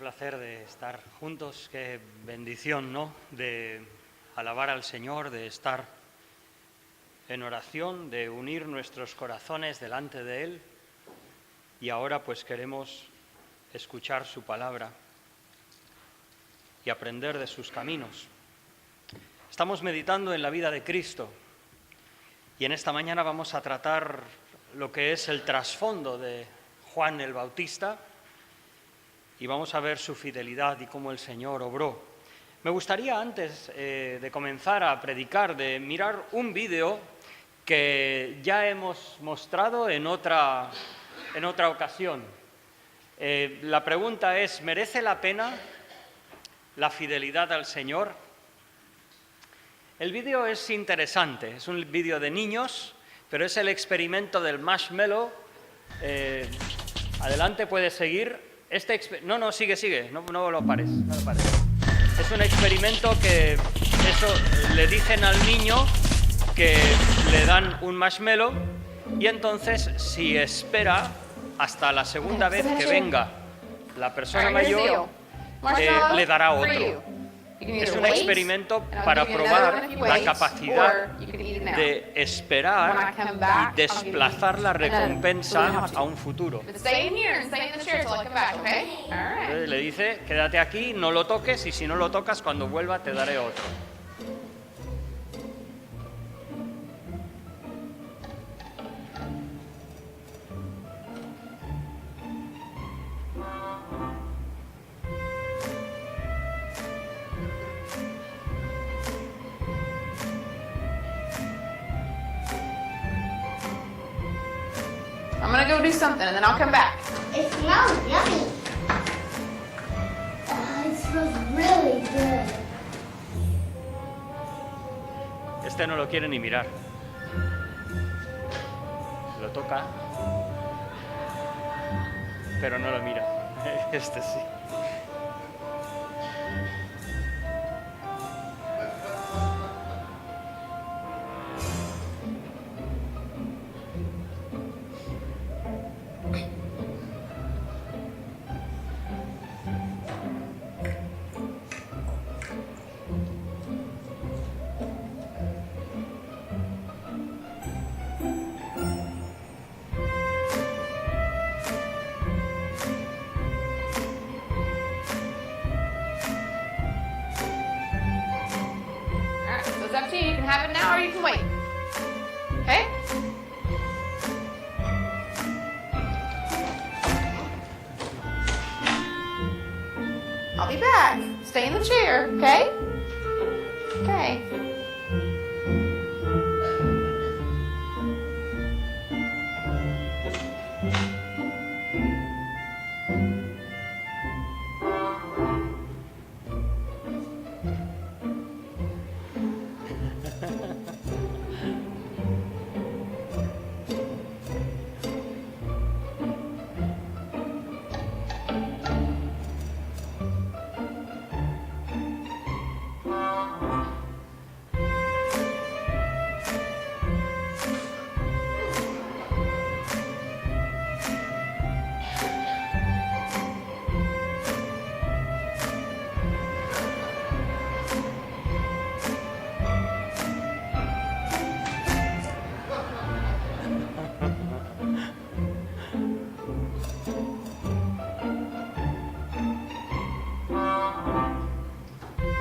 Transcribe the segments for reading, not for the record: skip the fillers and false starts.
Placer de estar juntos, qué bendición, ¿no? De alabar al Señor, de estar en oración, de unir nuestros corazones delante de Él. Y ahora pues queremos escuchar su palabra y aprender de sus caminos. Estamos meditando en la vida de Cristo y en esta mañana vamos a tratar lo que es el trasfondo de Juan el Bautista y vamos a ver su fidelidad y cómo el Señor obró. Me gustaría, antes de comenzar a predicar, de mirar un vídeo que ya hemos mostrado en otra ocasión. La pregunta es, ¿merece la pena la fidelidad al Señor? El vídeo es interesante, es un vídeo de niños, pero es el experimento del marshmallow. Adelante, puedes seguir. Sigue, no lo pares. Es un experimento que le dicen al niño que le dan un marshmallow y entonces si espera hasta la segunda vez que venga la persona mayor, le dará otro. Es un experimento para probar la capacidad de esperar y desplazar la recompensa a un futuro. Entonces le dice, quédate aquí, no lo toques, y si no lo tocas, cuando vuelva te daré otro. I'm gonna go do something and then I'll come back. It smells yummy. It smells really good. Este no lo quiere ni mirar. Lo toca, pero no lo mira. Este sí. Alright, so it's up to you. You can have it now or you can wait. Okay? I'll be back. Stay in the chair, okay? Okay.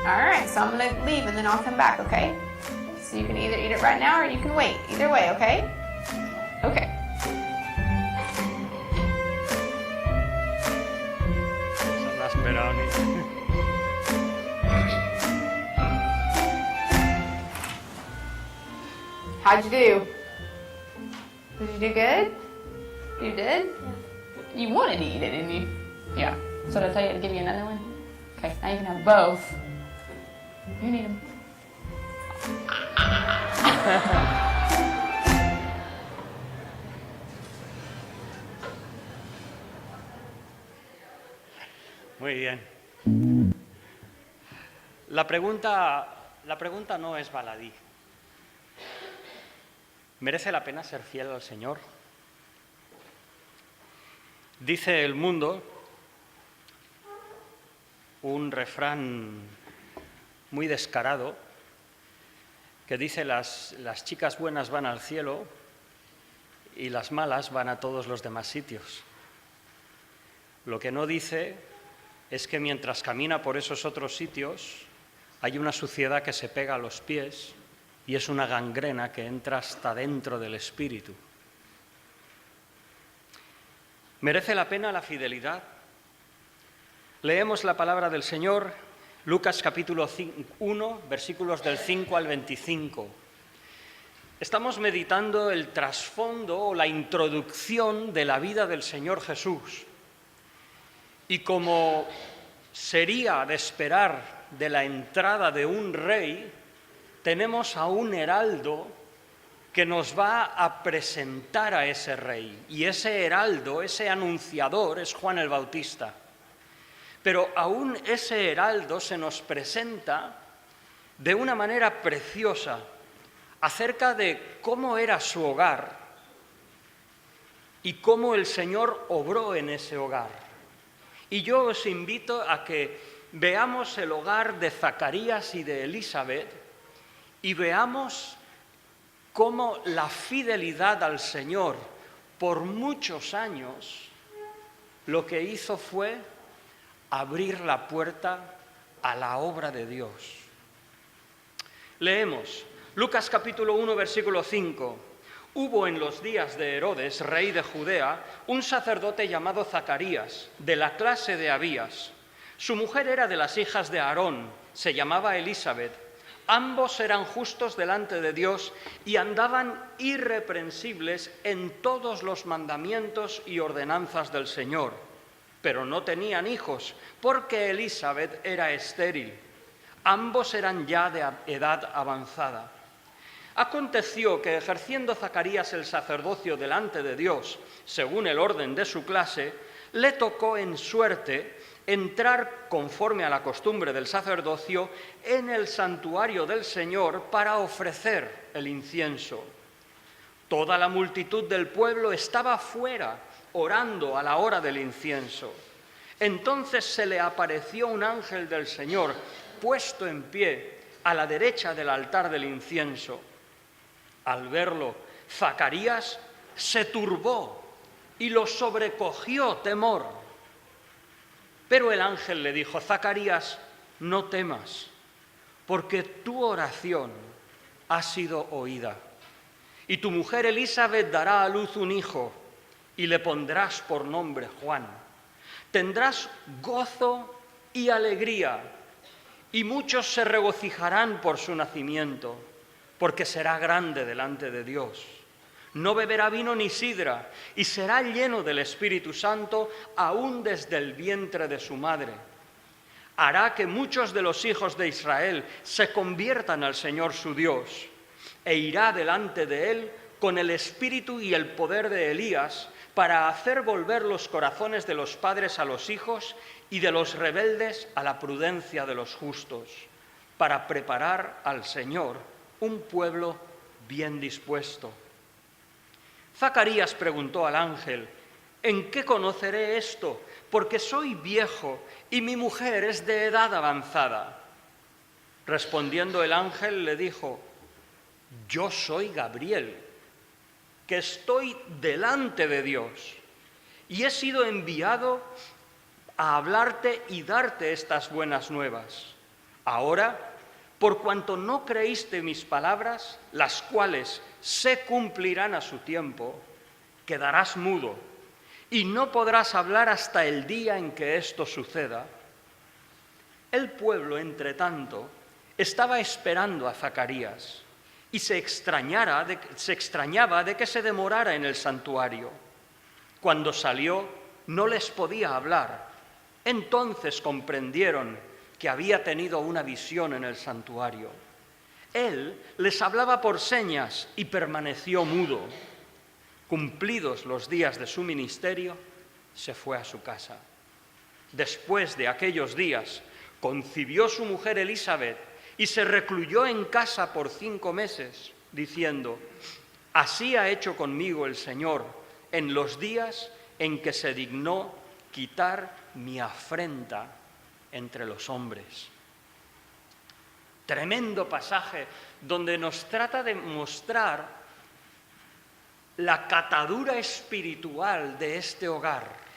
Alright, so I'm gonna leave and then I'll come back, okay? So you can either eat it right now or you can wait. Either way, okay? Okay. No lo ha esperado ni... How'd you do? Did you do good? You did? You wanted to eat it, didn't you? Yeah. So did I tell you to give you another one? Okay, now you can have both. You need them. Muy bien. La pregunta no es baladí. ¿Merece la pena ser fiel al Señor? Dice el mundo un refrán muy descarado que dice las chicas buenas van al cielo y las malas van a todos los demás sitios. Lo que no dice es que mientras camina por esos otros sitios hay una suciedad que se pega a los pies y es una gangrena que entra hasta dentro del espíritu. ¿Merece la pena la fidelidad? Leemos la palabra del Señor, Lucas capítulo 1, versículos del 5 al 25. Estamos meditando el trasfondo o la introducción de la vida del Señor Jesús. Y como sería de esperar de la entrada de un rey, tenemos a un heraldo que nos va a presentar a ese rey. Y ese heraldo, ese anunciador, es Juan el Bautista. Pero aún ese heraldo se nos presenta de una manera preciosa acerca de cómo era su hogar y cómo el Señor obró en ese hogar. Y yo os invito a que veamos el hogar de Zacarías y de Elizabeth y veamos cómo la fidelidad al Señor por muchos años lo que hizo fue abrir la puerta a la obra de Dios. Leemos Lucas capítulo 1, versículo 5. Hubo en los días de Herodes, rey de Judea, un sacerdote llamado Zacarías, de la clase de Abías. Su mujer era de las hijas de Aarón, se llamaba Elizabeth. Ambos eran justos delante de Dios y andaban irreprensibles en todos los mandamientos y ordenanzas del Señor. Pero no tenían hijos, porque Elizabeth era estéril. Ambos eran ya de edad avanzada. Aconteció que, ejerciendo Zacarías el sacerdocio delante de Dios, según el orden de su clase, le tocó en suerte entrar, conforme a la costumbre del sacerdocio, en el santuario del Señor para ofrecer el incienso. Toda la multitud del pueblo estaba fuera, orando a la hora del incienso. Entonces se le apareció un ángel del Señor, puesto en pie, a la derecha del altar del incienso. Al verlo, Zacarías se turbó y lo sobrecogió temor. Pero el ángel le dijo: Zacarías, no temas, porque tu oración ha sido oída. Y tu mujer Elizabeth dará a luz un hijo, y le pondrás por nombre Juan. Tendrás gozo y alegría, y muchos se regocijarán por su nacimiento, porque será grande delante de Dios. No beberá vino ni sidra, y será lleno del Espíritu Santo aún desde el vientre de su madre. Hará que muchos de los hijos de Israel se conviertan al Señor su Dios, e irá delante de él con el espíritu y el poder de Elías, para hacer volver los corazones de los padres a los hijos y de los rebeldes a la prudencia de los justos, para preparar al Señor un pueblo bien dispuesto. Zacarías preguntó al ángel: ¿en qué conoceré esto? Porque soy viejo y mi mujer es de edad avanzada. Respondiendo el ángel le dijo: yo soy Gabriel, que estoy delante de Dios, y he sido enviado a hablarte y darte estas buenas nuevas. Ahora, por cuanto no creíste mis palabras, las cuales se cumplirán a su tiempo, quedarás mudo y no podrás hablar hasta el día en que esto suceda. El pueblo, entre tanto, estaba esperando a Zacarías y se extrañaba de que se demorara en el santuario. Cuando salió, no les podía hablar. Entonces comprendieron que había tenido una visión en el santuario. Él les hablaba por señas y permaneció mudo. Cumplidos los días de su ministerio, se fue a su casa. Después de aquellos días, concibió su mujer Elizabeth y se recluyó en casa por 5 meses, diciendo: así ha hecho conmigo el Señor en los días en que se dignó quitar mi afrenta entre los hombres. Tremendo pasaje donde nos trata de mostrar la catadura espiritual de este hogar.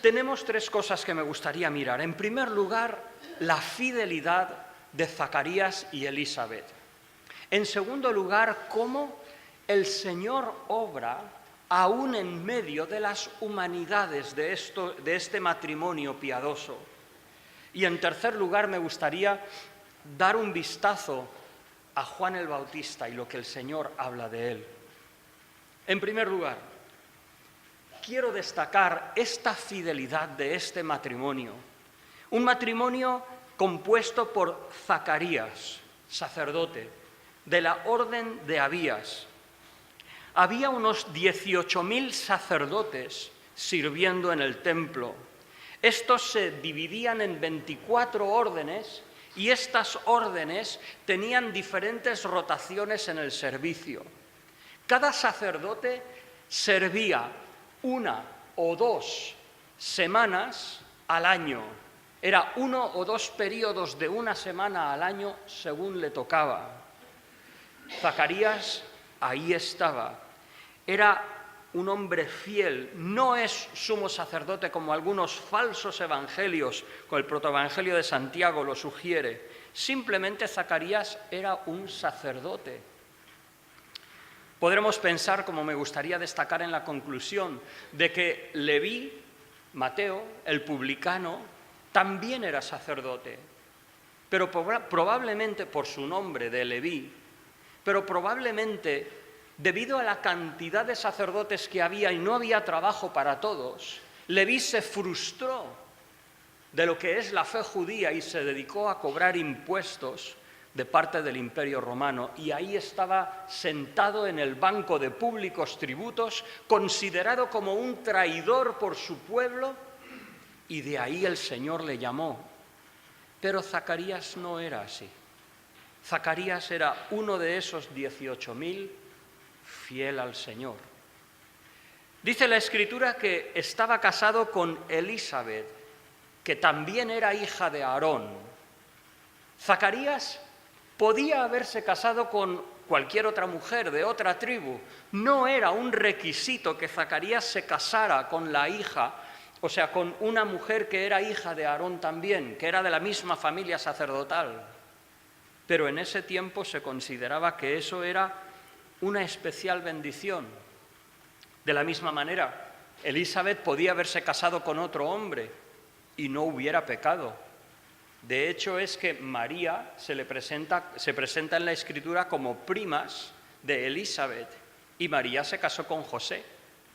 Tenemos tres cosas que me gustaría mirar. En primer lugar, la fidelidad de Zacarías y Elizabeth. En segundo lugar, cómo el Señor obra aún en medio de las humanidades de este matrimonio piadoso. Y en tercer lugar, me gustaría dar un vistazo a Juan el Bautista y lo que el Señor habla de él. En primer lugar, quiero destacar esta fidelidad de este matrimonio. Un matrimonio compuesto por Zacarías, sacerdote, de la orden de Abías. Había unos 18.000 sacerdotes sirviendo en el templo. Estos se dividían en 24 órdenes y estas órdenes tenían diferentes rotaciones en el servicio. Cada sacerdote servía 1 o 2 semanas al año. Era 1 o 2 periodos de 1 semana al año según le tocaba. Zacarías ahí estaba. Era un hombre fiel, no es sumo sacerdote como algunos falsos evangelios, como el protoevangelio de Santiago lo sugiere. Simplemente Zacarías era un sacerdote. Podremos pensar, como me gustaría destacar en la conclusión, de que Leví, Mateo, el publicano, también era sacerdote, pero probablemente por su nombre de Leví, pero probablemente debido a la cantidad de sacerdotes que había y no había trabajo para todos, Leví se frustró de lo que es la fe judía y se dedicó a cobrar impuestos de parte del Imperio Romano, y ahí estaba sentado en el banco de públicos tributos, considerado como un traidor por su pueblo, y de ahí el Señor le llamó. Pero Zacarías no era así. Zacarías era uno de esos 18.000 fiel al Señor. Dice la Escritura que estaba casado con Elizabeth, que también era hija de Aarón. Zacarías podía haberse casado con cualquier otra mujer de otra tribu. No era un requisito que Zacarías se casara con la hija, o sea, con una mujer que era hija de Aarón también, que era de la misma familia sacerdotal. Pero en ese tiempo se consideraba que eso era una especial bendición. De la misma manera, Elizabeth podía haberse casado con otro hombre y no hubiera pecado. De hecho, es que María se presenta en la Escritura como primas de Elizabeth, y María se casó con José.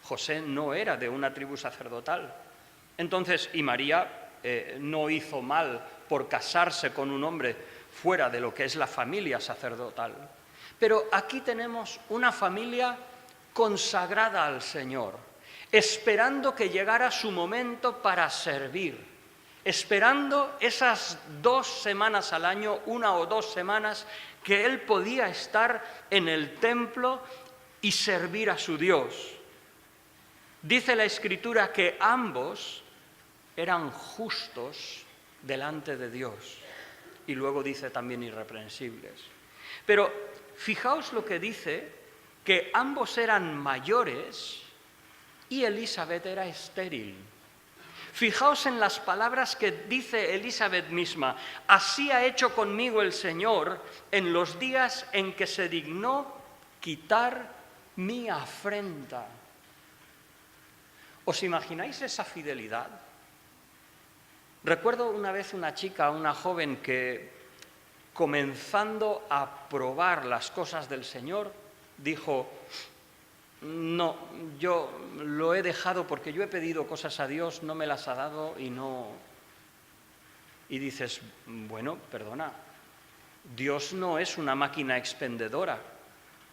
José no era de una tribu sacerdotal. Entonces, y María no hizo mal por casarse con un hombre fuera de lo que es la familia sacerdotal. Pero aquí tenemos una familia consagrada al Señor, esperando que llegara su momento para servir, esperando esas 2 semanas al año, 1 o 2 semanas, que él podía estar en el templo y servir a su Dios. Dice la Escritura que ambos eran justos delante de Dios, y luego dice también irreprensibles. Pero fijaos lo que dice, que ambos eran mayores y Elizabeth era estéril. Fijaos en las palabras que dice Elizabeth misma: así ha hecho conmigo el Señor en los días en que se dignó quitar mi afrenta. ¿Os imagináis esa fidelidad? Recuerdo una vez una chica, una joven que, comenzando a probar las cosas del Señor, dijo: no, yo lo he dejado porque yo he pedido cosas a Dios, no me las ha dado y no... Y dices, bueno, perdona, Dios no es una máquina expendedora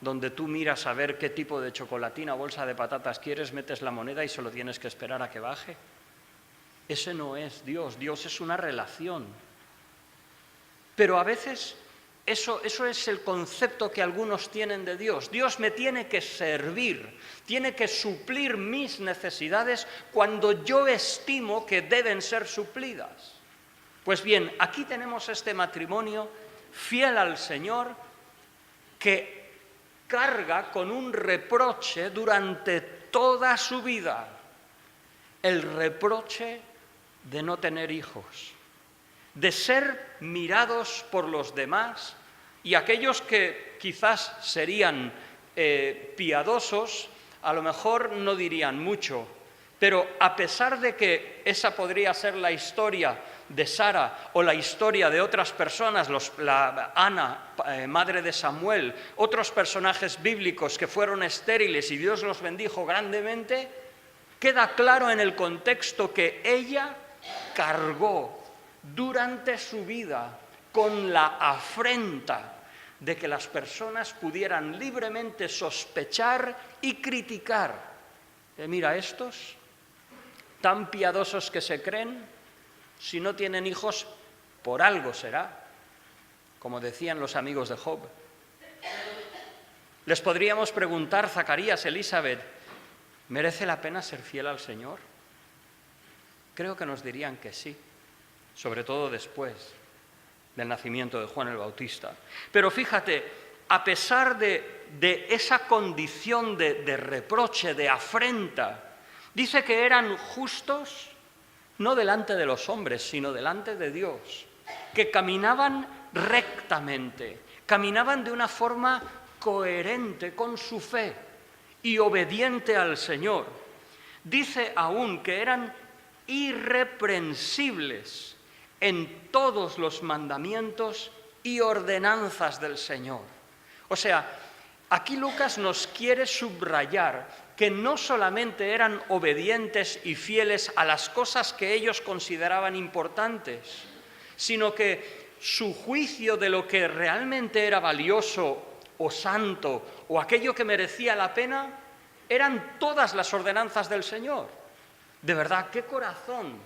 donde tú miras a ver qué tipo de chocolatina o bolsa de patatas quieres, metes la moneda y solo tienes que esperar a que baje. Ese no es Dios, Dios es una relación. Pero a veces Eso es el concepto que algunos tienen de Dios. Dios me tiene que servir, tiene que suplir mis necesidades cuando yo estimo que deben ser suplidas. Pues bien, aquí tenemos este matrimonio fiel al Señor que carga con un reproche durante toda su vida, el reproche de no tener hijos, de ser mirados por los demás, y aquellos que quizás serían piadosos, a lo mejor no dirían mucho, pero a pesar de que esa podría ser la historia de Sara o la historia de otras personas, Ana, madre de Samuel, otros personajes bíblicos que fueron estériles y Dios los bendijo grandemente, queda claro en el contexto que ella cargó durante su vida con la afrenta de que las personas pudieran libremente sospechar y criticar. Mira, estos tan piadosos que se creen, si no tienen hijos, por algo será, como decían los amigos de Job. Les podríamos preguntar, Zacarías, Elizabeth, ¿merece la pena ser fiel al Señor? Creo que nos dirían que sí, sobre todo después del nacimiento de Juan el Bautista. Pero fíjate, a pesar de esa condición de reproche, de afrenta, dice que eran justos no delante de los hombres, sino delante de Dios, que caminaban rectamente, caminaban de una forma coherente con su fe y obediente al Señor. Dice aún que eran irreprensibles en todos los mandamientos y ordenanzas del Señor. O sea, aquí Lucas nos quiere subrayar que no solamente eran obedientes y fieles a las cosas que ellos consideraban importantes, sino que su juicio de lo que realmente era valioso o santo o aquello que merecía la pena eran todas las ordenanzas del Señor. De verdad, qué corazón.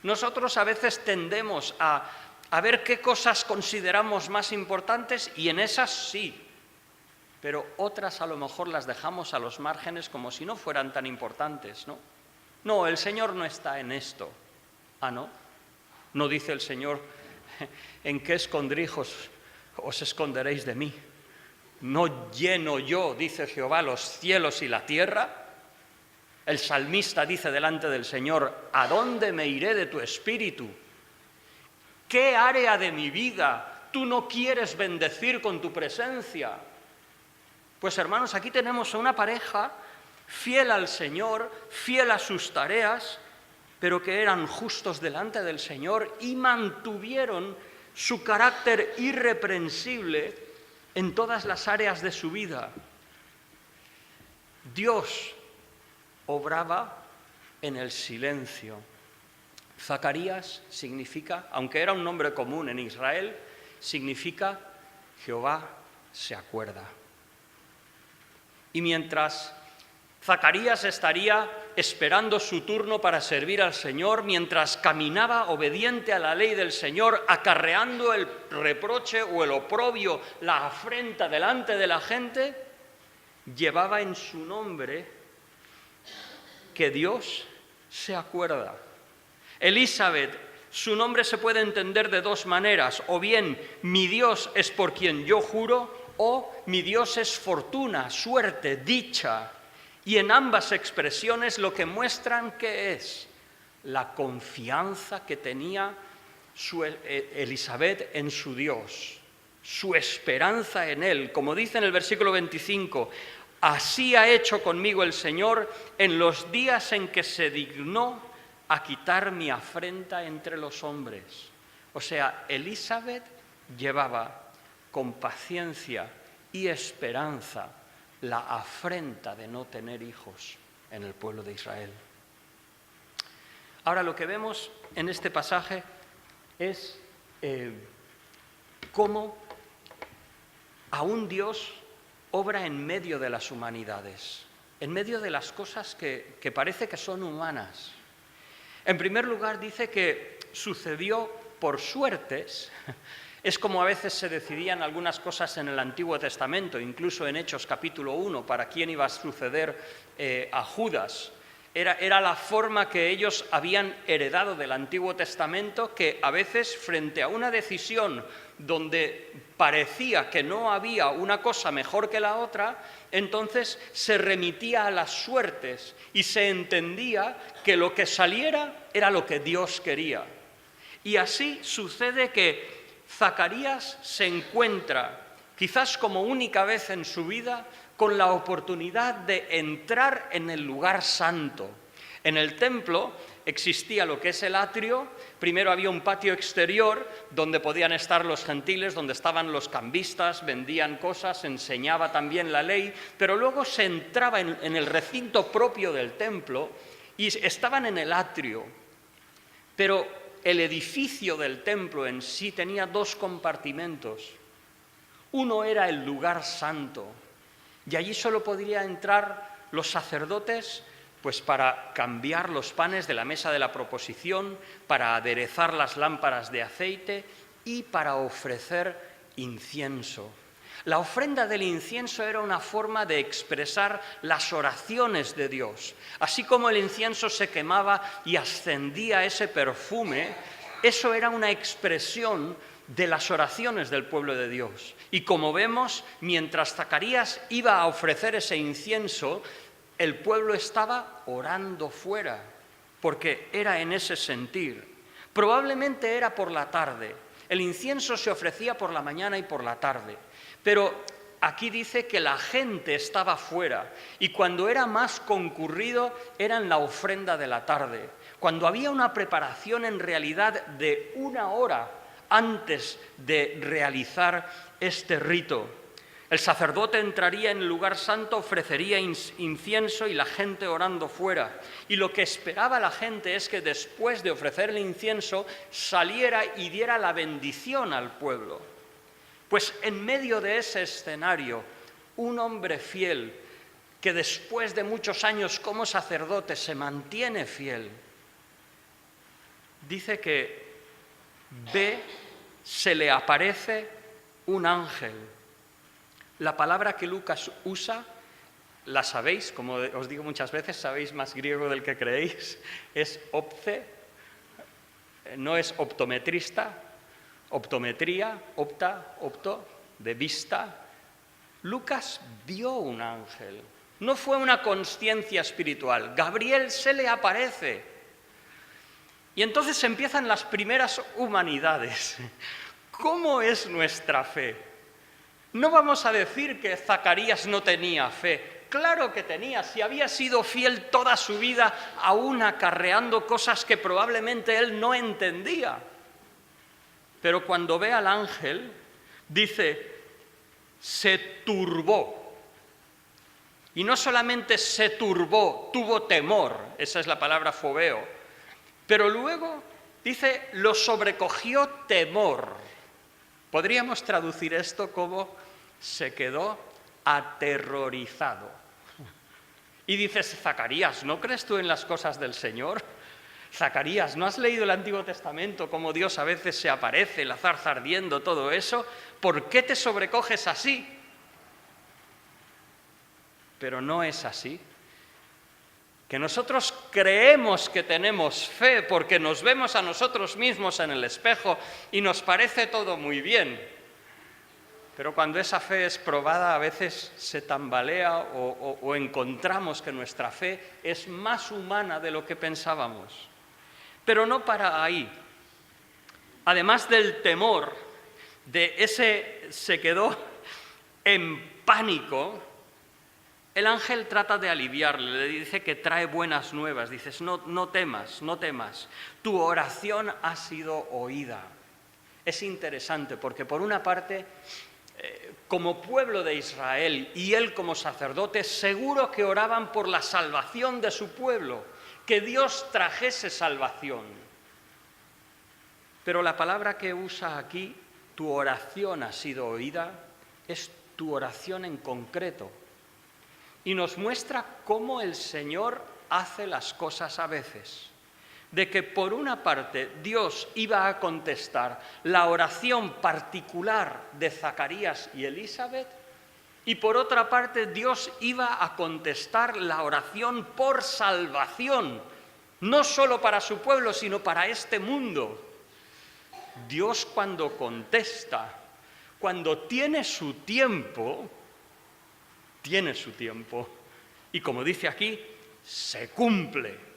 Nosotros a veces tendemos a ver qué cosas consideramos más importantes y en esas sí, pero otras a lo mejor las dejamos a los márgenes como si no fueran tan importantes, ¿no? No, el Señor no está en esto. Ah, ¿no? No dice el Señor, ¿en qué escondrijos os esconderéis de mí? ¿No lleno yo, dice Jehová, los cielos y la tierra? El salmista dice delante del Señor, ¿a dónde me iré de tu espíritu? ¿Qué área de mi vida tú no quieres bendecir con tu presencia? Pues hermanos, aquí tenemos a una pareja fiel al Señor, fiel a sus tareas, pero que eran justos delante del Señor y mantuvieron su carácter irreprensible en todas las áreas de su vida. Dios obraba en el silencio. Zacarías significa, aunque era un nombre común en Israel, significa Jehová se acuerda. Y mientras Zacarías estaría esperando su turno para servir al Señor, mientras caminaba obediente a la ley del Señor, acarreando el reproche o el oprobio, la afrenta delante de la gente, llevaba en su nombre que Dios se acuerda. Elizabeth, su nombre se puede entender de dos maneras, o bien mi Dios es por quien yo juro, o mi Dios es fortuna, suerte, dicha. Y en ambas expresiones lo que muestran que es la confianza que tenía Elizabeth en su Dios, su esperanza en Él. Como dice en el versículo 25, así ha hecho conmigo el Señor en los días en que se dignó a quitar mi afrenta entre los hombres. O sea, Elizabeth llevaba con paciencia y esperanza la afrenta de no tener hijos en el pueblo de Israel. Ahora lo que vemos en este pasaje es cómo aún Dios obra en medio de las humanidades, en medio de las cosas que parece que son humanas. En primer lugar dice que sucedió por suertes Es como a veces se decidían algunas cosas en el Antiguo Testamento, incluso en Hechos capítulo 1, para quién iba a suceder a Judas. Era la forma que ellos habían heredado del Antiguo Testamento, que a veces frente a una decisión donde parecía que no había una cosa mejor que la otra, entonces se remitía a las suertes y se entendía que lo que saliera era lo que Dios quería. Y así sucede que Zacarías se encuentra, quizás como única vez en su vida, con la oportunidad de entrar en el lugar santo. En el templo existía lo que es el atrio. Primero había un patio exterior donde podían estar los gentiles, donde estaban los cambistas, vendían cosas, enseñaba también la ley, pero luego se entraba en el recinto propio del templo y estaban en el atrio. Pero el edificio del templo en sí tenía dos compartimentos. Uno era el lugar santo, y allí solo podrían entrar los sacerdotes pues para cambiar los panes de la mesa de la proposición, para aderezar las lámparas de aceite y para ofrecer incienso. La ofrenda del incienso era una forma de expresar las oraciones de Dios. Así como el incienso se quemaba y ascendía ese perfume, eso era una expresión de las oraciones del pueblo de Dios. Y como vemos, mientras Zacarías iba a ofrecer ese incienso, el pueblo estaba orando fuera, porque era en ese sentir. Probablemente era por la tarde. El incienso se ofrecía por la mañana y por la tarde. Pero aquí dice que la gente estaba fuera, y cuando era más concurrido era en la ofrenda de la tarde, cuando había una preparación en realidad de 1 hora antes de realizar este rito. El sacerdote entraría en el lugar santo, ofrecería incienso y la gente orando fuera. Y lo que esperaba la gente es que después de ofrecer el incienso saliera y diera la bendición al pueblo. Pues en medio de ese escenario, un hombre fiel, que después de muchos años como sacerdote se mantiene fiel, dice que se le aparece un ángel. La palabra que Lucas usa, la sabéis, como os digo muchas veces, sabéis más griego del que creéis, es opte, no es optometrista, optometría, opta, opto, de vista. Lucas vio un ángel, no fue una consciencia espiritual. Gabriel se le aparece. Y entonces empiezan las primeras humanidades. ¿Cómo es nuestra fe? No vamos a decir que Zacarías no tenía fe. Claro que tenía, si había sido fiel toda su vida, aún acarreando cosas que probablemente él no entendía. Pero cuando ve al ángel, dice, se turbó. Y no solamente se turbó, tuvo temor, esa es la palabra fobeo, pero luego dice, lo sobrecogió temor. Podríamos traducir esto como se quedó aterrorizado. Y dices, Zacarías, ¿no crees tú en las cosas del Señor? Zacarías, ¿no has leído el Antiguo Testamento, cómo Dios a veces se aparece, la zarza ardiendo, todo eso? ¿Por qué te sobrecoges así? Pero no es así. Que nosotros creemos que tenemos fe porque nos vemos a nosotros mismos en el espejo y nos parece todo muy bien. Pero cuando esa fe es probada, a veces se tambalea o encontramos que nuestra fe es más humana de lo que pensábamos. Pero no para ahí. Además del temor, de ese se quedó en pánico, el ángel trata de aliviarle, le dice que trae buenas nuevas. Dices, no temas, no temas. Tu oración ha sido oída. Es interesante porque por una parte, como pueblo de Israel y él como sacerdote, seguro que oraban por la salvación de su pueblo, que Dios trajese salvación. Pero la palabra que usa aquí, tu oración ha sido oída, es tu oración en concreto. Y nos muestra cómo el Señor hace las cosas a veces. de que por una parte Dios iba a contestar la oración particular de Zacarías y Elizabeth, y por otra parte Dios iba a contestar la oración por salvación, no solo para su pueblo, sino para este mundo. Dios cuando contesta, cuando tiene su tiempo, y como dice aquí, se cumple.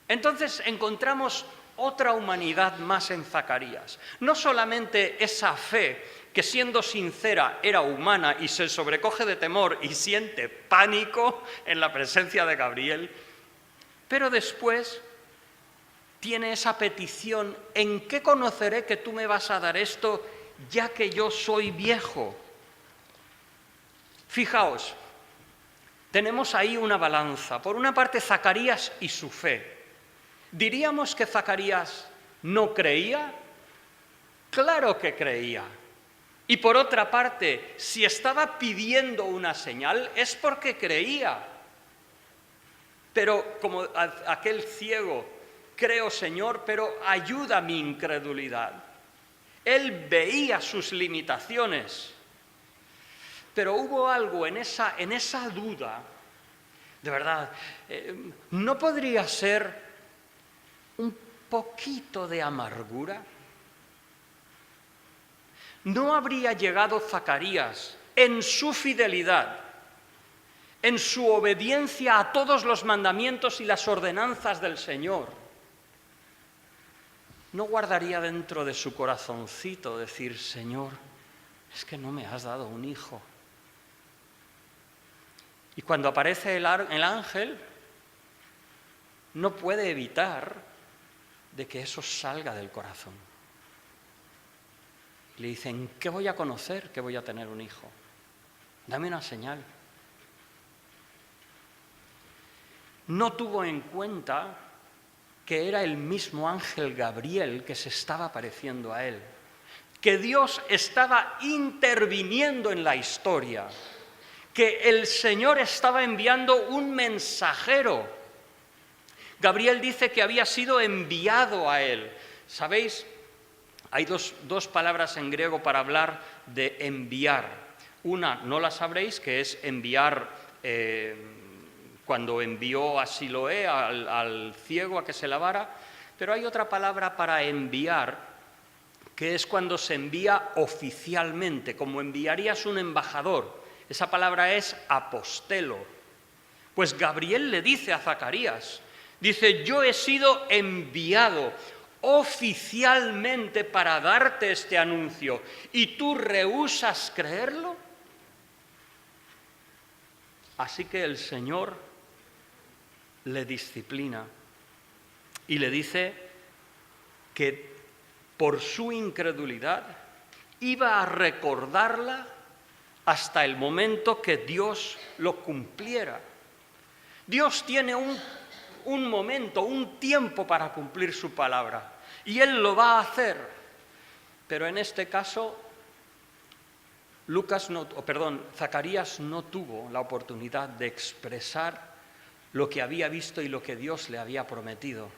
Entonces encontramos otra humanidad más en Zacarías. No solamente esa fe que siendo sincera era humana y se sobrecoge de temor y siente pánico en la presencia de Gabriel, pero después tiene esa petición: ¿en qué conoceré que tú me vas a dar esto ya que yo soy viejo? Fijaos, tenemos ahí una balanza. Por una parte, Zacarías y su fe. ¿Diríamos que Zacarías no creía? Claro que creía. Y por otra parte, si estaba pidiendo una señal, es porque creía. Pero como aquel ciego, creo, Señor, pero ayuda mi incredulidad. Él veía sus limitaciones. Pero hubo algo en esa duda, de verdad, ¿no podría ser un poquito de amargura? ¿No habría llegado Zacarías en su fidelidad, en su obediencia a todos los mandamientos y las ordenanzas del Señor? ¿No guardaría dentro de su corazoncito decir: Señor, es que no me has dado un hijo? Y cuando aparece el ángel, no puede evitar de que eso salga del corazón. Le dicen: ¿qué voy a conocer que voy a tener un hijo? Dame una señal. No tuvo en cuenta que era el mismo ángel Gabriel que se estaba apareciendo a él, que Dios estaba interviniendo en la historia, que el Señor estaba enviando un mensajero. Gabriel dice que había sido enviado a él. ¿Sabéis? Hay dos palabras en griego para hablar de enviar. Una, no la sabréis, que es enviar, cuando envió a Siloé al ciego a que se lavara, pero hay otra palabra para enviar, que es cuando se envía oficialmente, como enviarías un embajador. Esa palabra es apostelo. Pues Gabriel le dice a Zacarías, dice: yo he sido enviado oficialmente para darte este anuncio, ¿y tú rehúsas creerlo? Así que el Señor le disciplina y le dice que por su incredulidad iba a recordarla hasta el momento que Dios lo cumpliera. Dios tiene un momento, un tiempo para cumplir su palabra, y Él lo va a hacer. Pero en este caso, Zacarías no tuvo la oportunidad de expresar lo que había visto y lo que Dios le había prometido.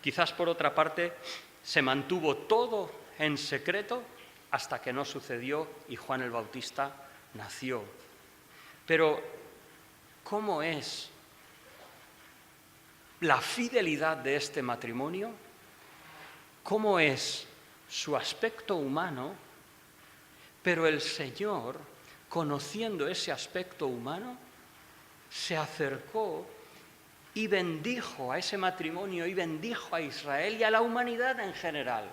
Quizás por otra parte, se mantuvo todo en secreto hasta que no sucedió y Juan el Bautista nació. Pero, ¿cómo es la fidelidad de este matrimonio? ¿Cómo es su aspecto humano? Pero el Señor, conociendo ese aspecto humano, se acercó y bendijo a ese matrimonio y bendijo a Israel y a la humanidad en general.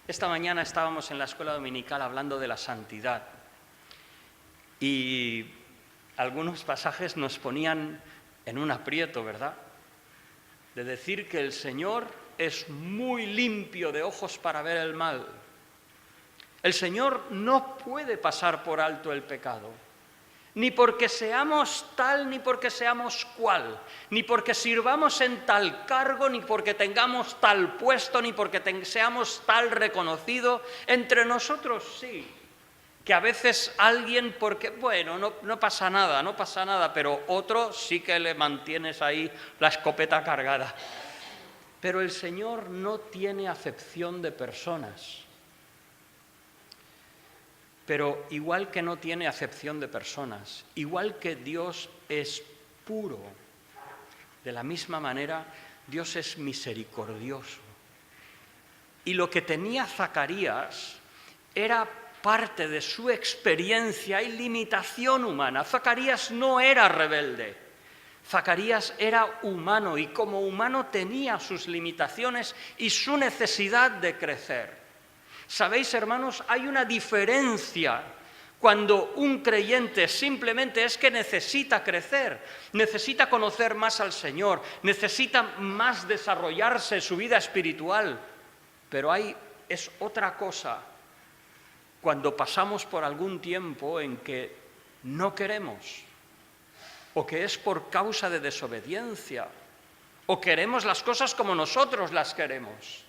Esta mañana estábamos en la escuela dominical hablando de la santidad y algunos pasajes nos ponían en un aprieto, ¿verdad? De decir que el Señor es muy limpio de ojos para ver el mal. El Señor no puede pasar por alto el pecado, ni porque seamos tal, ni porque seamos cual, ni porque sirvamos en tal cargo, ni porque tengamos tal puesto, ni porque seamos tal reconocido. Entre nosotros sí, que a veces alguien, porque bueno, no pasa nada, pero otro sí que le mantienes ahí la escopeta cargada. Pero el Señor no tiene acepción de personas. Pero igual que no tiene acepción de personas, igual que Dios es puro, de la misma manera Dios es misericordioso. Y lo que tenía Zacarías era parte de su experiencia y limitación humana. Zacarías no era rebelde. Zacarías era humano y como humano tenía sus limitaciones y su necesidad de crecer. ¿Sabéis, hermanos? Hay una diferencia cuando un creyente simplemente es que necesita crecer, necesita conocer más al Señor, necesita más desarrollarse su vida espiritual. Pero es otra cosa cuando pasamos por algún tiempo en que no queremos, o que es por causa de desobediencia, o queremos las cosas como nosotros las queremos.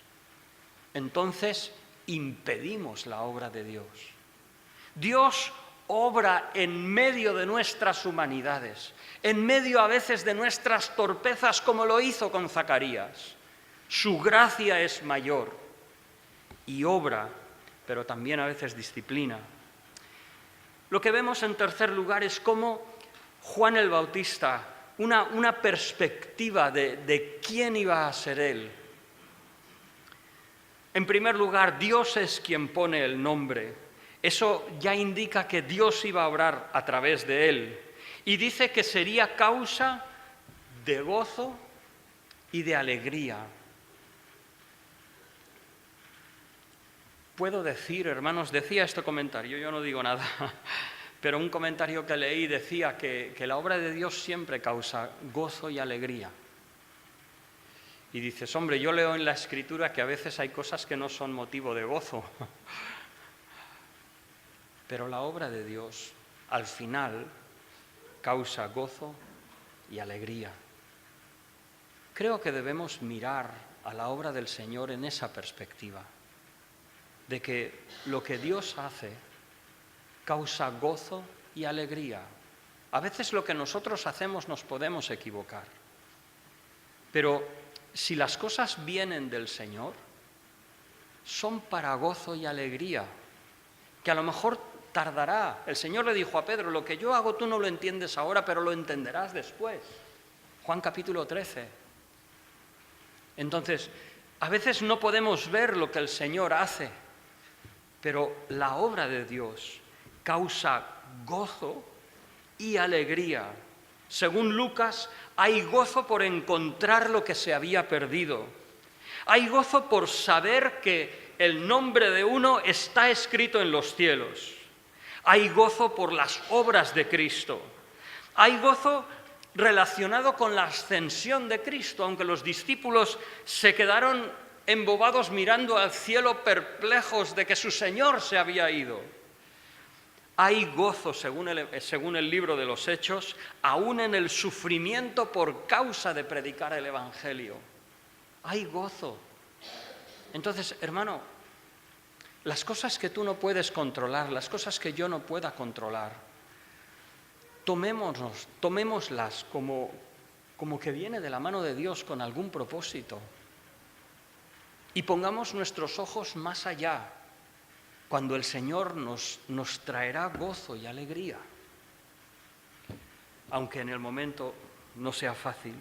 Entonces impedimos la obra de Dios. Dios obra en medio de nuestras humanidades, en medio a veces de nuestras torpezas, como lo hizo con Zacarías. Su gracia es mayor y obra, pero también a veces disciplina. Lo que vemos en tercer lugar es cómo Juan el Bautista, una perspectiva de quién iba a ser él. En primer lugar, Dios es quien pone el nombre. Eso ya indica que Dios iba a obrar a través de él. Y dice que sería causa de gozo y de alegría. Puedo decir, hermanos, decía este comentario, yo no digo nada, pero un comentario que leí decía que la obra de Dios siempre causa gozo y alegría. Y dices, hombre, yo leo en la Escritura que a veces hay cosas que no son motivo de gozo. Pero la obra de Dios, al final, causa gozo y alegría. Creo que debemos mirar a la obra del Señor en esa perspectiva, de que lo que Dios hace causa gozo y alegría. A veces lo que nosotros hacemos nos podemos equivocar, pero si las cosas vienen del Señor, son para gozo y alegría, que a lo mejor tardará. El Señor le dijo a Pedro, lo que yo hago tú no lo entiendes ahora, pero lo entenderás después. Juan capítulo 13. Entonces, a veces no podemos ver lo que el Señor hace, pero la obra de Dios causa gozo y alegría. Según Lucas, hay gozo por encontrar lo que se había perdido. Hay gozo por saber que el nombre de uno está escrito en los cielos. Hay gozo por las obras de Cristo. Hay gozo relacionado con la ascensión de Cristo, aunque los discípulos se quedaron embobados mirando al cielo perplejos de que su Señor se había ido. Hay gozo, según el libro de los Hechos, aún en el sufrimiento por causa de predicar el Evangelio. Hay gozo. Entonces, hermano, las cosas que tú no puedes controlar, las cosas que yo no pueda controlar, tomémoslas como que viene de la mano de Dios con algún propósito. Y pongamos nuestros ojos más allá, cuando el Señor nos traerá gozo y alegría, aunque en el momento no sea fácil.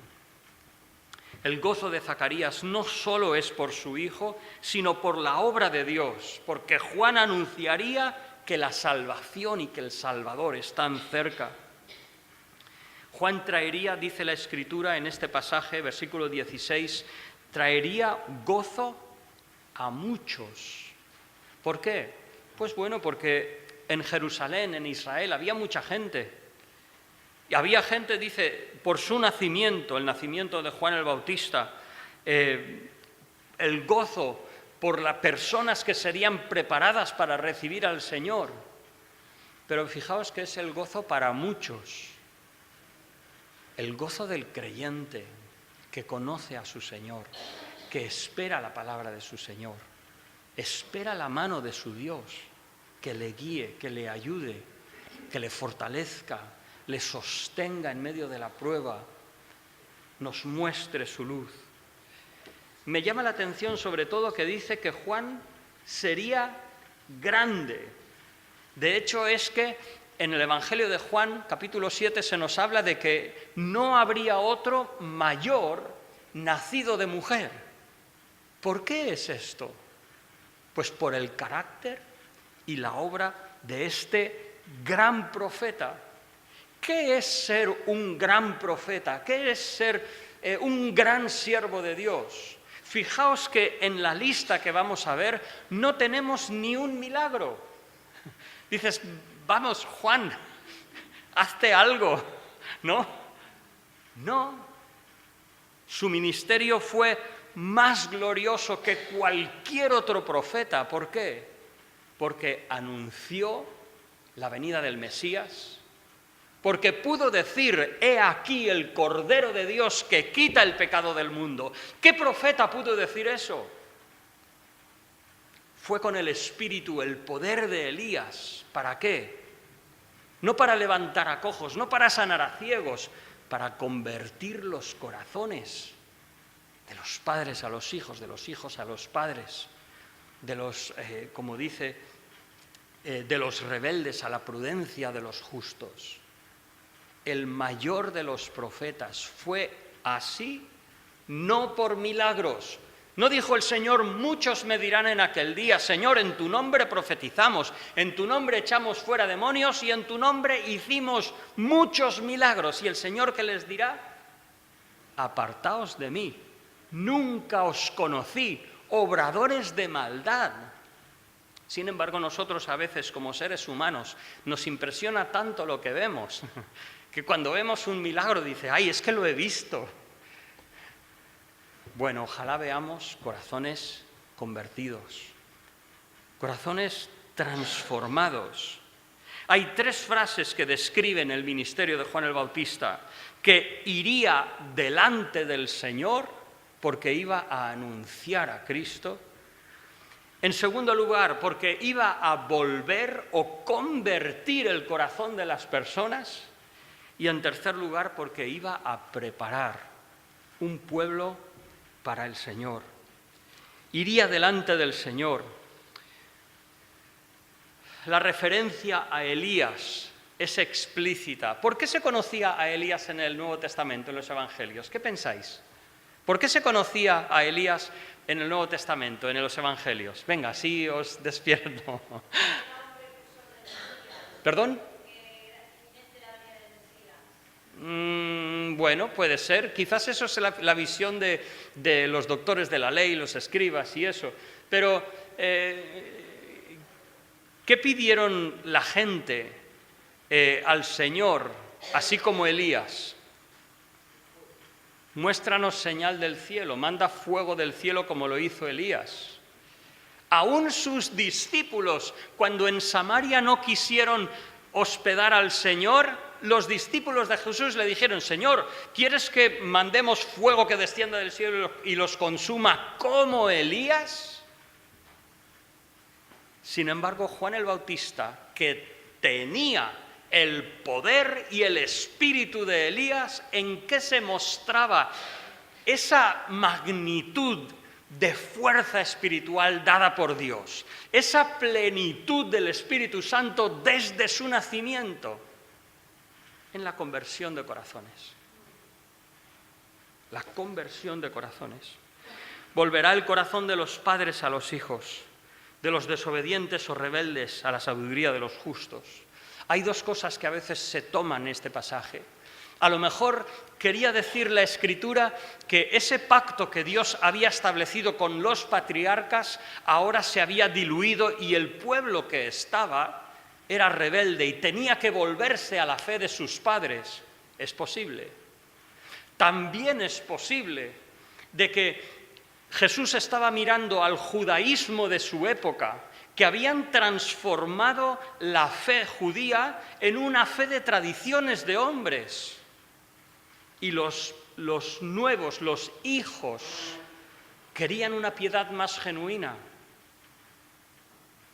El gozo de Zacarías no solo es por su hijo, sino por la obra de Dios, porque Juan anunciaría que la salvación y que el Salvador están cerca. Juan traería, dice la Escritura en este pasaje, versículo 16, traería gozo a muchos. ¿Por qué? Pues bueno, porque en Jerusalén, en Israel, había mucha gente. Y había gente, dice, por su nacimiento, el nacimiento de Juan el Bautista, el gozo por las personas que serían preparadas para recibir al Señor. Pero fijaos que es el gozo para muchos. El gozo del creyente que conoce a su Señor, que espera la palabra de su Señor, espera la mano de su Dios, que le guíe, que le ayude, que le fortalezca, le sostenga en medio de la prueba, nos muestre su luz. Me llama la atención sobre todo que dice que Juan sería grande. De hecho, es que en el Evangelio de Juan, capítulo 7, se nos habla de que no habría otro mayor nacido de mujer. ¿Por qué es esto? Pues por el carácter y la obra de este gran profeta. ¿Qué es ser un gran profeta? ¿Qué es ser un gran siervo de Dios? Fijaos que en la lista que vamos a ver no tenemos ni un milagro. Dices, vamos, Juan, hazte algo, ¿no? No. Su ministerio fue más glorioso que cualquier otro profeta. ¿Por qué? Porque anunció la venida del Mesías, porque pudo decir, he aquí el Cordero de Dios que quita el pecado del mundo. ¿Qué profeta pudo decir eso? Fue con el espíritu, el poder de Elías. ¿Para qué? No para levantar a cojos, no para sanar a ciegos, para convertir los corazones de los padres a los hijos, de los hijos a los padres, de los, como dice, de los rebeldes a la prudencia de los justos. El mayor de los profetas fue así, no por milagros. No dijo el Señor, muchos me dirán en aquel día, Señor, en tu nombre profetizamos, en tu nombre echamos fuera demonios y en tu nombre hicimos muchos milagros. Y el Señor, ¿qué les dirá? Apartaos de mí, nunca os conocí, obradores de maldad. Sin embargo, nosotros a veces, como seres humanos, nos impresiona tanto lo que vemos, que cuando vemos un milagro dice, ¡ay, es que lo he visto! Bueno, ojalá veamos corazones convertidos, corazones transformados. Hay 3 frases que describen el ministerio de Juan el Bautista: que iría delante del Señor porque iba a anunciar a Cristo. En segundo lugar, porque iba a volver o convertir el corazón de las personas. Y en tercer lugar, porque iba a preparar un pueblo para el Señor. Iría delante del Señor. La referencia a Elías es explícita. ¿Por qué se conocía a Elías en el Nuevo Testamento, en los Evangelios? ¿Qué pensáis? ¿Por qué se conocía a Elías en el Nuevo Testamento, en los Evangelios? Venga, sí os despierto. ¿Perdón? Bueno, puede ser. Quizás eso es la visión de los doctores de la ley, los escribas y eso. Pero, ¿qué pidieron la gente al Señor, así como Elías? Muéstranos señal del cielo, manda fuego del cielo como lo hizo Elías. Aún sus discípulos, cuando en Samaria no quisieron hospedar al Señor, los discípulos de Jesús le dijeron, Señor, ¿quieres que mandemos fuego que descienda del cielo y los consuma como Elías? Sin embargo, Juan el Bautista, que tenía el poder y el espíritu de Elías, ¿en qué se mostraba esa magnitud de fuerza espiritual dada por Dios? Esa plenitud del Espíritu Santo desde su nacimiento. En la conversión de corazones. La conversión de corazones. Volverá el corazón de los padres a los hijos, de los desobedientes o rebeldes a la sabiduría de los justos. Hay 2 cosas que a veces se toman en este pasaje. A lo mejor quería decir la Escritura que ese pacto que Dios había establecido con los patriarcas ahora se había diluido y el pueblo que estaba era rebelde y tenía que volverse a la fe de sus padres. Es posible. También es posible de que Jesús estaba mirando al judaísmo de su época, que habían transformado la fe judía en una fe de tradiciones de hombres. Y los nuevos, los hijos, querían una piedad más genuina.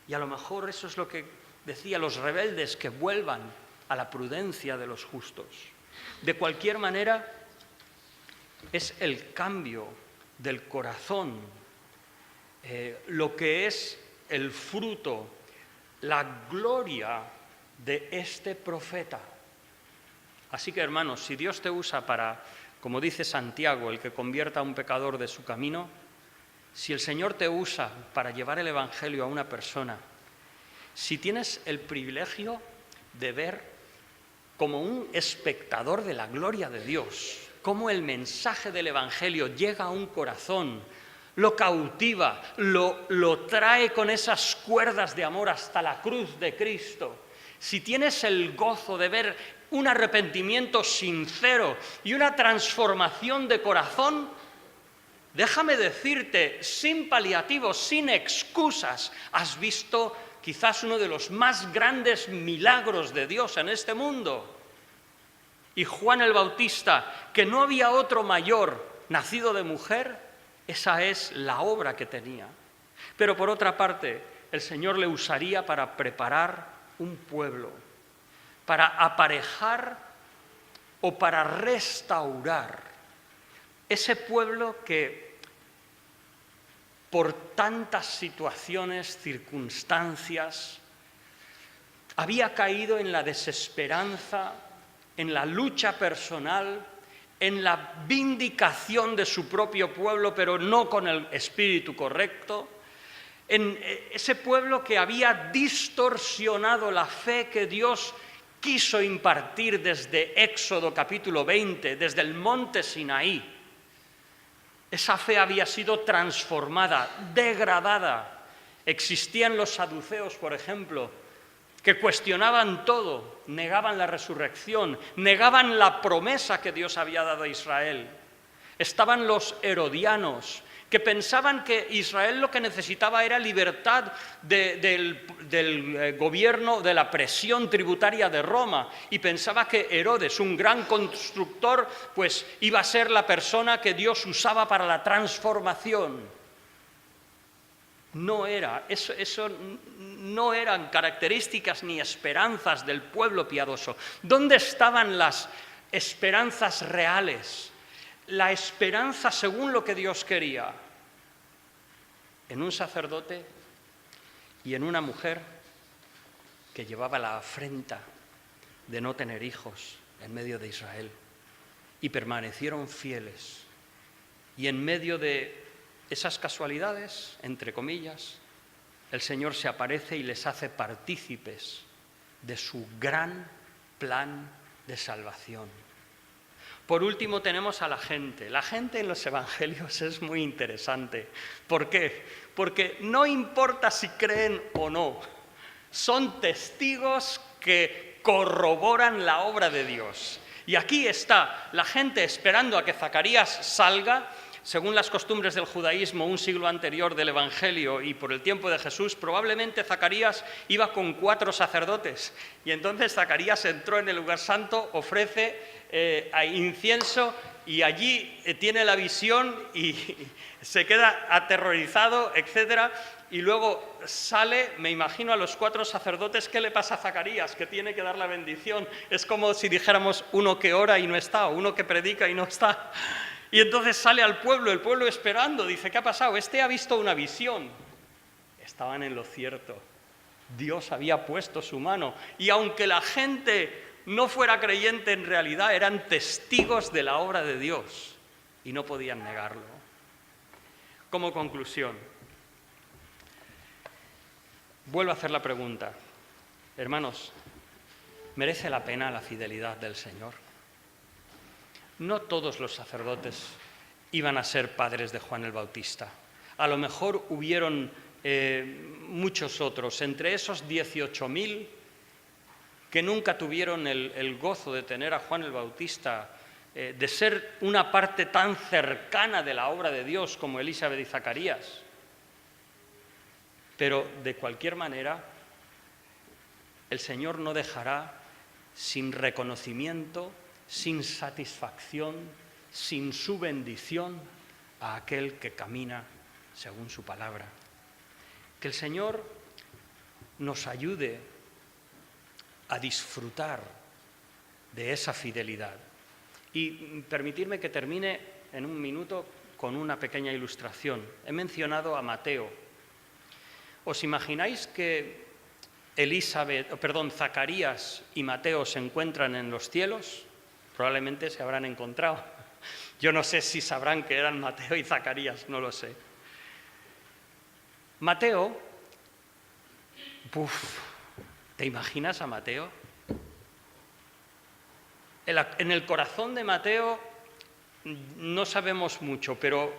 Y a lo mejor eso es lo que decía, los rebeldes que vuelvan a la prudencia de los justos. De cualquier manera, es el cambio del corazón, lo que es el fruto, la gloria de este profeta. Así que, hermanos, si Dios te usa para, como dice Santiago, el que convierta a un pecador de su camino, si el Señor te usa para llevar el Evangelio a una persona, si tienes el privilegio de ver como un espectador de la gloria de Dios, cómo el mensaje del Evangelio llega a un corazón, lo cautiva, lo trae con esas cuerdas de amor hasta la cruz de Cristo, si tienes el gozo de ver un arrepentimiento sincero y una transformación de corazón, déjame decirte, sin paliativos, sin excusas, has visto quizás uno de los más grandes milagros de Dios en este mundo. Y Juan el Bautista, que no había otro mayor nacido de mujer, esa es la obra que tenía. Pero por otra parte, el Señor le usaría para preparar un pueblo, para aparejar o para restaurar ese pueblo que por tantas situaciones, circunstancias, había caído en la desesperanza, en la lucha personal, en la vindicación de su propio pueblo, pero no con el espíritu correcto, en ese pueblo que había distorsionado la fe que Dios quiso impartir desde Éxodo capítulo 20, desde el monte Sinaí. Esa fe había sido transformada, degradada. Existían los saduceos, por ejemplo, que cuestionaban todo, negaban la resurrección, negaban la promesa que Dios había dado a Israel. Estaban los herodianos, que pensaban que Israel lo que necesitaba era libertad del gobierno, de la presión tributaria de Roma, y pensaba que Herodes, un gran constructor, pues iba a ser la persona que Dios usaba para la transformación. No era, eso no eran características ni esperanzas del pueblo piadoso. ¿Dónde estaban las esperanzas reales? La esperanza según lo que Dios quería, en un sacerdote y en una mujer que llevaba la afrenta de no tener hijos en medio de Israel, y permanecieron fieles. Y en medio de esas casualidades, entre comillas, el Señor se aparece y les hace partícipes de su gran plan de salvación. Por último tenemos a la gente. La gente en los evangelios es muy interesante. ¿Por qué? Porque no importa si creen o no, son testigos que corroboran la obra de Dios. Y aquí está la gente esperando a que Zacarías salga. Según las costumbres del judaísmo, un siglo anterior del Evangelio y por el tiempo de Jesús, probablemente Zacarías iba con 4 sacerdotes. Y entonces Zacarías entró en el lugar santo, ofrece incienso y allí tiene la visión y se queda aterrorizado, etc. Y luego sale, me imagino a los 4 sacerdotes, ¿qué le pasa a Zacarías? Que tiene que dar la bendición. Es como si dijéramos uno que ora y no está, o uno que predica y no está. Y entonces sale al pueblo, el pueblo esperando, dice, ¿qué ha pasado? Este ha visto una visión. Estaban en lo cierto. Dios había puesto su mano. Y aunque la gente no fuera creyente en realidad, eran testigos de la obra de Dios. Y no podían negarlo. Como conclusión, vuelvo a hacer la pregunta. Hermanos, ¿merece la pena la fidelidad del Señor? No todos los sacerdotes iban a ser padres de Juan el Bautista. A lo mejor hubieron muchos otros, entre esos 18.000 que nunca tuvieron el gozo de tener a Juan el Bautista, de ser una parte tan cercana de la obra de Dios como Elizabeth y Zacarías. Pero de cualquier manera, el Señor no dejará sin reconocimiento, sin satisfacción, sin su bendición a aquel que camina según su palabra. Que el Señor nos ayude a disfrutar de esa fidelidad. Y permitidme que termine en un minuto con una pequeña ilustración. He mencionado a Mateo. ¿Os imagináis que Zacarías y Mateo se encuentran en los cielos? Probablemente se habrán encontrado. Yo no sé si sabrán que eran Mateo y Zacarías, no lo sé. Mateo, ¿te imaginas a Mateo? En el corazón de Mateo no sabemos mucho, pero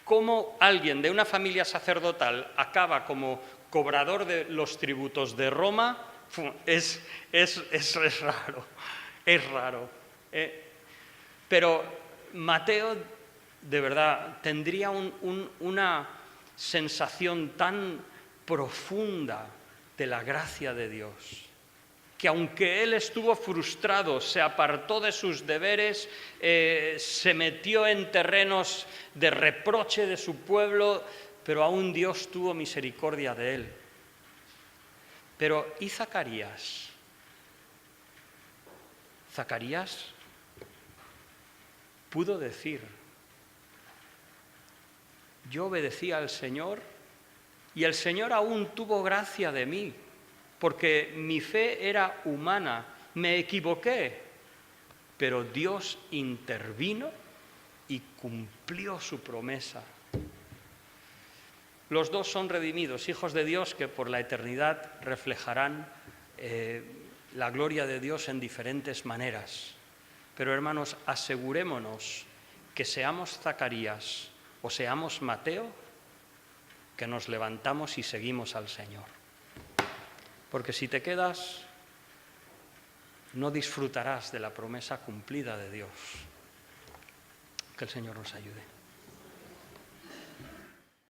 cómo alguien de una familia sacerdotal acaba como cobrador de los tributos de Roma, es raro, es raro. Pero Mateo, de verdad, tendría una sensación tan profunda de la gracia de Dios, que aunque él estuvo frustrado, se apartó de sus deberes, se metió en terrenos de reproche de su pueblo, pero aún Dios tuvo misericordia de él. Pero ¿y Zacarías? Zacarías pudo decir: yo obedecí al Señor y el Señor aún tuvo gracia de mí, porque mi fe era humana, me equivoqué, pero Dios intervino y cumplió su promesa. Los dos son redimidos, hijos de Dios que por la eternidad reflejarán la gloria de Dios en diferentes maneras. Pero hermanos, asegurémonos que seamos Zacarías o seamos Mateo, que nos levantamos y seguimos al Señor. Porque si te quedas, no disfrutarás de la promesa cumplida de Dios. Que el Señor nos ayude.